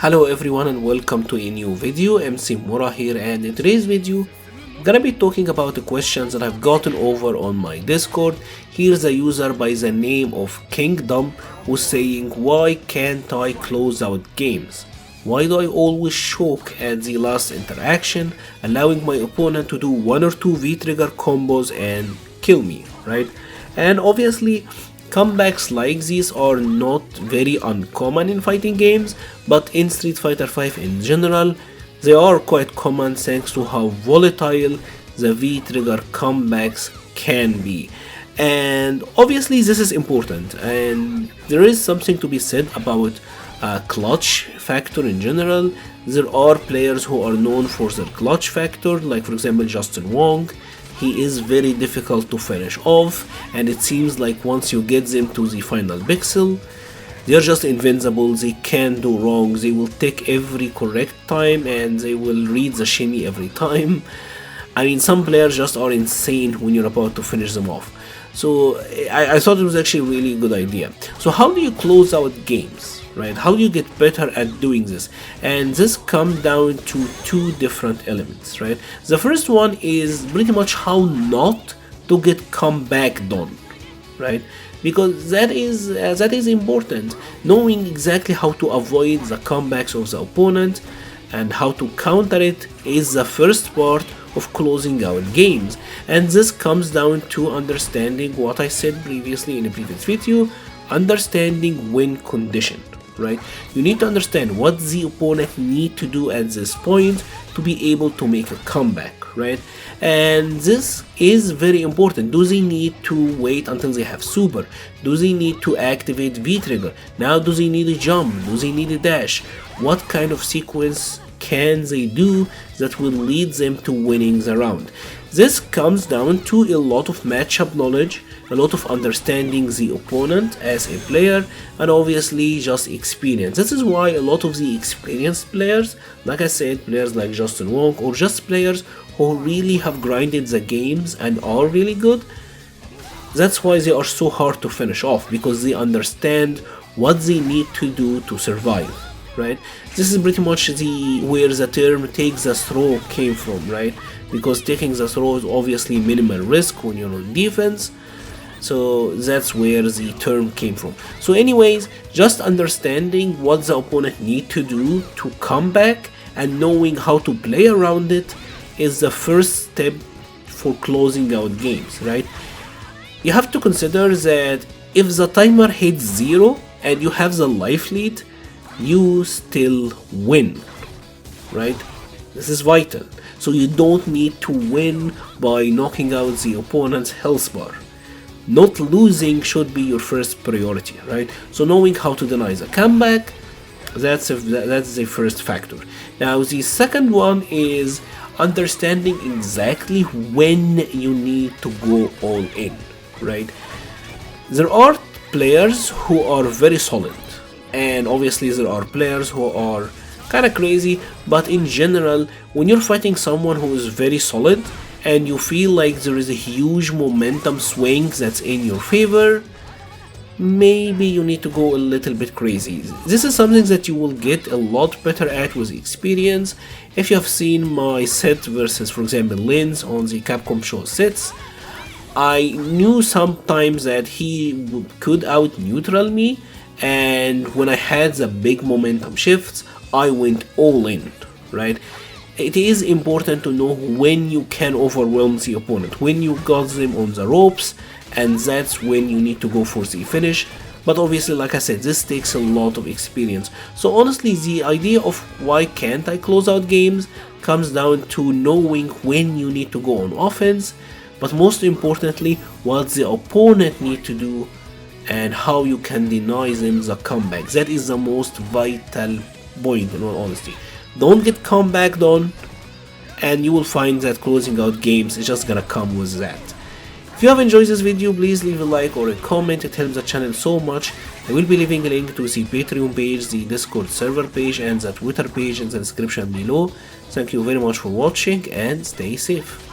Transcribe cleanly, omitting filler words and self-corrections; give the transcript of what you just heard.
Hello everyone and welcome to a new video. MC-Mura here, and in today's video I'm gonna be talking about the questions that I've gotten over on my Discord. Here's a user by the name of Kingdom who's saying, why can't I close out games? Why do I always choke at the last interaction, allowing my opponent to do one or two V-trigger combos and kill me, right? And obviously comebacks like these are not very uncommon in fighting games, but in Street Fighter V in general, they are quite common thanks to how volatile the V-trigger comebacks can be. And obviously this is important, and there is something to be said about clutch factor in general. There are players who are known for their clutch factor, like for example Justin Wong. He is very difficult to finish off, and it seems like once you get them to the final pixel, they're just invincible. They can't do wrong. They will take every correct time and they will read the shimmy every time. I mean, some players just are insane when you're about to finish them off. So I thought it was actually a really good idea. So how do you close out games, right? How do you get better at doing this? And this comes down to two different elements, right? The first one is pretty much how not to get comeback done, right? Because that is important. Knowing exactly how to avoid the comebacks of the opponent and how to counter it is the first part of closing out games. And this comes down to understanding what I said previously in a previous video, understanding win condition, right? You need to understand what the opponent need to do at this point to be able to make a comeback, right? And this is very important. Do they need to wait until they have super? Do they need to activate V-trigger? Now do they need a jump? Do they need a dash? What kind of sequence can they do that will lead them to winning the round? This comes down to a lot of matchup knowledge, a lot of understanding the opponent as a player, and obviously just experience. This is why a lot of the experienced players, like I said, players like Justin Wong, or just players who really have grinded the games and are really good, that's why they are so hard to finish off, because they understand what they need to do to survive, right? This is pretty much where the term take the throw came from, right? Because taking the throw is obviously minimal risk when you're on defense. So that's where the term came from. So anyways, just understanding what the opponent need to do to come back and knowing how to play around it is the first step for closing out games, right? You have to consider that if the timer hits 0 and you have the life lead, you still win, right? This is vital. So you don't need to win by knocking out the opponent's health bar. Not losing should be your first priority, right? So knowing how to deny the comeback, that's the first factor. Now the second one is understanding exactly when you need to go all in, right? There are players who are very solid, and obviously there are players who are kind of crazy, but in general, when you're fighting someone who is very solid and you feel like there is a huge momentum swing that's in your favor, maybe you need to go a little bit crazy. This is something that you will get a lot better at with experience. If you have seen my set versus, for example, Linz on the Capcom show sets, I knew sometimes that he could out neutral me, and when I had the big momentum shifts, I went all in, right? It is important to know when you can overwhelm the opponent, when you got them on the ropes, and that's when you need to go for the finish. But obviously, like I said, this takes a lot of experience. So honestly, the idea of why can't I close out games comes down to knowing when you need to go on offense, but most importantly, what the opponent need to do and how you can deny them the comeback. That is the most vital point, in all honesty. Don't get comeback done, and you will find that closing out games is just gonna come with that. If you have enjoyed this video, please leave a like or a comment. It helps the channel so much. I will be leaving a link to the Patreon page, the Discord server page, and the Twitter page in the description below. Thank you very much for watching, and stay safe.